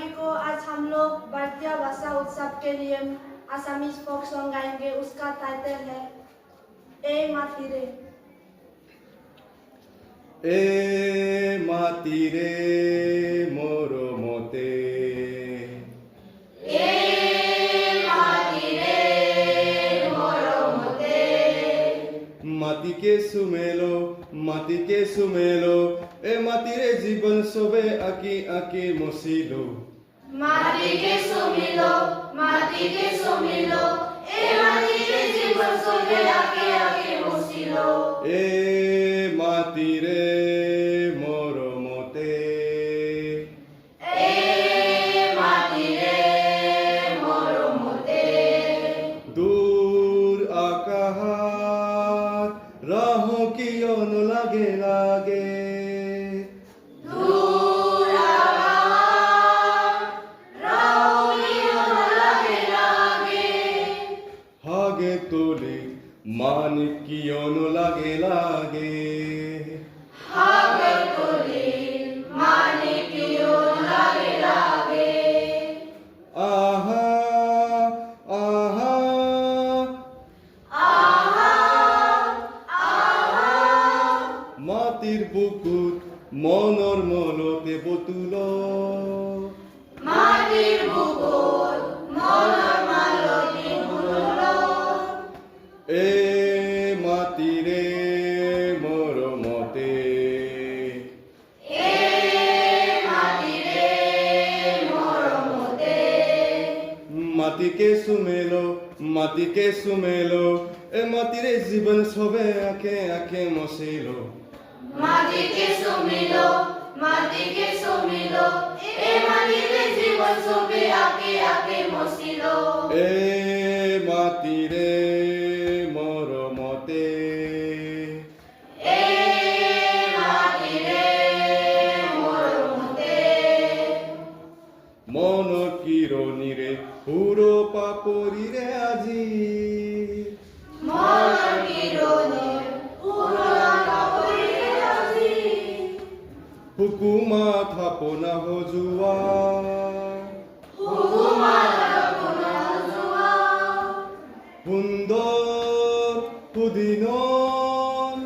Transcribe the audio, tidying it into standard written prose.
सभी को आज हम लोग भारतीय भाषा उत्सव के लिए असमीज फोक सॉन्ग गाएंगे। उसका टाइटल है ए मातीरे। ए मातीरे मोरमते माटी के सुमेलो ए मातीरे जीवन सबे आकी आकी मसिलो माटी के सुमिलो ए मातीरे जीवन सबे आके आके मसिलो ए मातीरे मोरमते दूर आकाश राहों की ओन लागे लागे हागे तोले मानिक की ओन लागे लागे आहा आहा মাটির বুকুত মনৰ মনতে বতুলো এ মাটিৰে মৰমতে মাটি কে সুমেলো এ মাটিৰে জীৱন সবে আকে আকে মচিলো माटी के सुमिलो ए मातीरे जीवन सबे आके आके मसिलो এ মাটিৰে মৰমতে মন কিৰণিৰে সুৰ পাপৰিৰে আজি হুকুমা থাপনা হজুৱা সুন্দৰ সুদিনৰ